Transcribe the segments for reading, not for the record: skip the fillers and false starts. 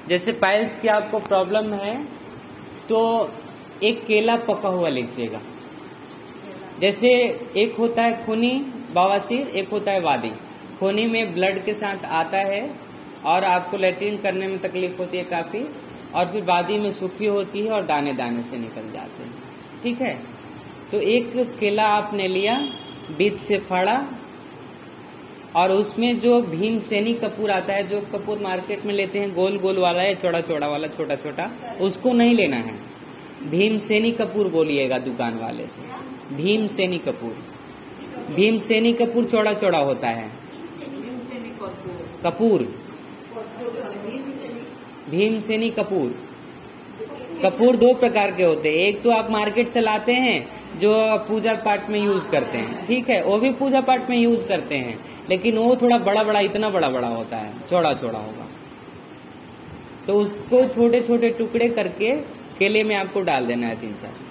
जैसे पाइल्स की आपको प्रॉब्लम है तो एक केला पका हुआ लीजिएगा। जैसे एक होता है खूनी बवासीर, एक होता है वादी। खूनी में ब्लड के साथ आता है और आपको लैट्रिन करने में तकलीफ होती है काफी, और फिर वादी में सूखी होती है और दाने दाने से निकल जाते हैं। ठीक है, तो एक केला आपने लिया, बीच से फाड़ा, और उसमें जो भीमसेनी कपूर आता है, जो कपूर मार्केट में लेते हैं गोल गोल वाला या चौड़ा चौड़ा वाला, छोटा छोटा, उसको नहीं लेना है। भीमसेनी कपूर बोलिएगा दुकान वाले से, भीमसेनी कपूर। भीमसेनी कपूर चौड़ा चौड़ा होता है, कपूर, भीमसेनी कपूर। कपूर दो प्रकार के होते हैं, एक तो आप मार्केट से लाते हैं जो पूजा पाठ में यूज करते हैं, ठीक है, वो भी पूजा पाठ में यूज करते हैं, लेकिन वो थोड़ा बड़ा बड़ा, इतना बड़ा बड़ा होता है, चौड़ा चौड़ा होगा। तो उसको छोटे छोटे टुकड़े करके केले में आपको डाल देना है 3-4।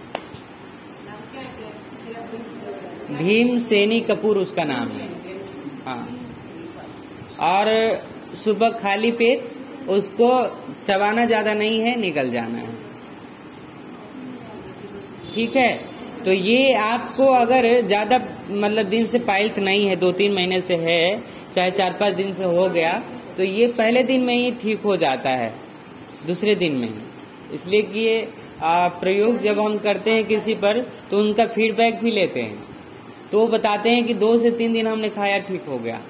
भीमसेनी कपूर उसका नाम है। हाँ, और सुबह खाली पेट उसको चबाना ज्यादा नहीं है, निकल जाना है। ठीक है, तो ये आपको अगर ज्यादा मतलब दिन से पाइल्स नहीं है, 2-3 महीने से है, चाहे 4-5 दिन से हो गया, तो ये पहले दिन में ही ठीक हो जाता है, दूसरे दिन में ही। इसलिए कि ये प्रयोग जब हम करते हैं किसी पर तो उनका फीडबैक भी लेते हैं, तो वो बताते हैं कि 2 से 3 दिन हमने खाया ठीक हो गया,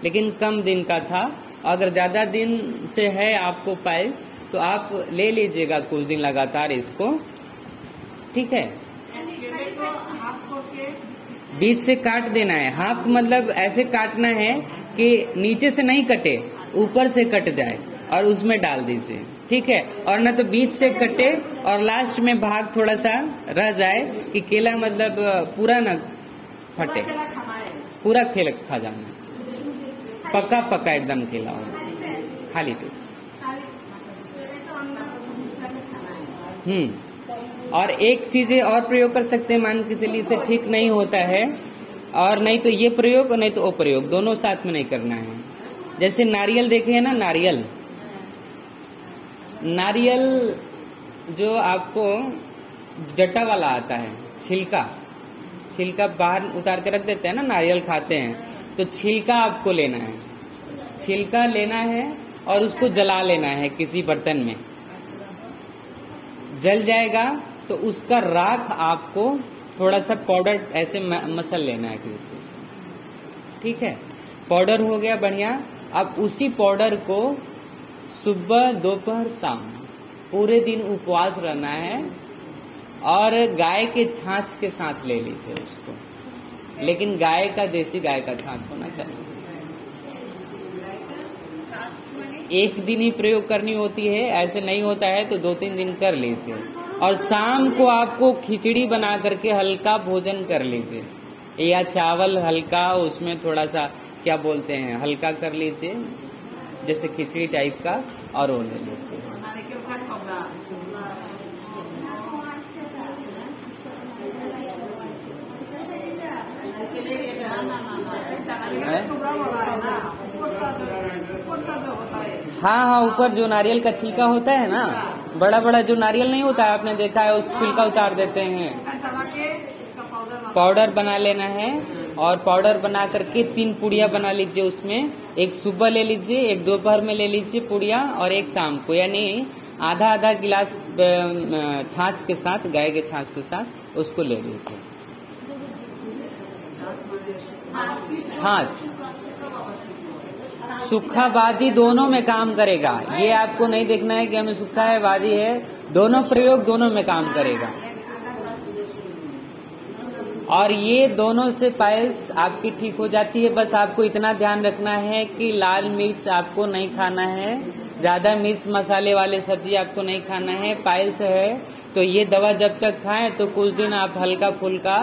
लेकिन कम दिन का था। अगर ज्यादा दिन से है आपको पाइल्स तो आप ले लीजिएगा कुछ दिन लगातार इसको। ठीक है, बीच से काट देना है। हाफ मतलब ऐसे काटना है कि नीचे से नहीं कटे, ऊपर से कट जाए और उसमें डाल दीजिए। ठीक है, और ना तो बीच से कटे और लास्ट में भाग थोड़ा सा रह जाए कि केला मतलब पूरा न फटे, पूरा केला खा जाना, पक्का पक्का एकदम केला हो, खाली पेट। और एक चीजें और प्रयोग कर सकते हैं, मान के चलिए से ठीक नहीं होता है, और नहीं तो ये प्रयोग और नहीं तो वो प्रयोग, दोनों साथ में नहीं करना है। जैसे नारियल देखे है ना, नारियल, नारियल जो आपको जटा वाला आता है, छिलका, छिलका बाहर उतार के रख देते हैं ना, नारियल खाते हैं, तो छिलका आपको लेना है, छिलका लेना है और उसको जला लेना है किसी बर्तन में। जल जाएगा तो उसका राख आपको थोड़ा सा पाउडर ऐसे मसल लेना है किसी चीज से। ठीक है, पाउडर हो गया बढ़िया। अब उसी पाउडर को सुबह दोपहर शाम पूरे दिन उपवास रहना है, और गाय के छाछ के साथ ले लीजिए उसको, लेकिन गाय का, देसी गाय का छाछ होना चाहिए। एक दिन ही प्रयोग करनी होती है, ऐसे नहीं होता है तो 2-3 दिन कर लीजिए। और शाम को आपको खिचड़ी बना करके हल्का भोजन कर लीजिए, या चावल हल्का, उसमें थोड़ा सा क्या बोलते हैं हल्का कर लीजिए, जैसे खिचड़ी टाइप का, और वो ले लीजिए। हाँ, ऊपर जो नारियल का छिलका होता है ना, बड़ा बड़ा जो नारियल नहीं होता है, आपने देखा है, उस छिलका उतार देते हैं, पाउडर बना लेना है। और पाउडर बना करके 3 पुड़िया बना लीजिए उसमें, एक सुबह ले लीजिए, एक दोपहर में ले लीजिए पुड़िया, और एक शाम को, यानी आधा आधा गिलास छाछ के साथ, गाय के छाछ के साथ उसको ले लीजिए। छाछ सूखा वादी दोनों में काम करेगा, ये आपको नहीं देखना है कि हमें सूखा है वादी है, दोनों प्रयोग दोनों में काम करेगा। और ये दोनों से पाइल्स आपकी ठीक हो जाती है। बस आपको इतना ध्यान रखना है कि लाल मिर्च आपको नहीं खाना है, ज्यादा मिर्च मसाले वाले सब्जी आपको नहीं खाना है। पाइल्स है तो ये दवा जब तक खाएं तो कुछ दिन आप हल्का फुल्का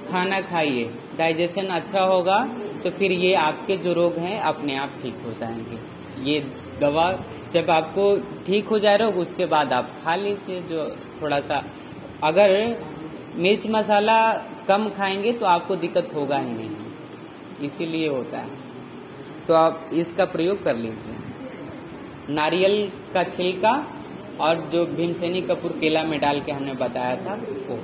खाना खाइए, डाइजेशन अच्छा होगा, तो फिर ये आपके जो रोग हैं अपने आप ठीक हो जाएंगे। ये दवा जब आपको ठीक हो जाए रोग, उसके बाद आप खा लीजिए। जो थोड़ा सा अगर मिर्च मसाला कम खाएंगे तो आपको दिक्कत होगा ही नहीं, इसीलिए होता है। तो आप इसका प्रयोग कर लीजिए। नारियल का छिलका और जो भीमसेनी कपूर केला में डाल के हमने बताया था वो।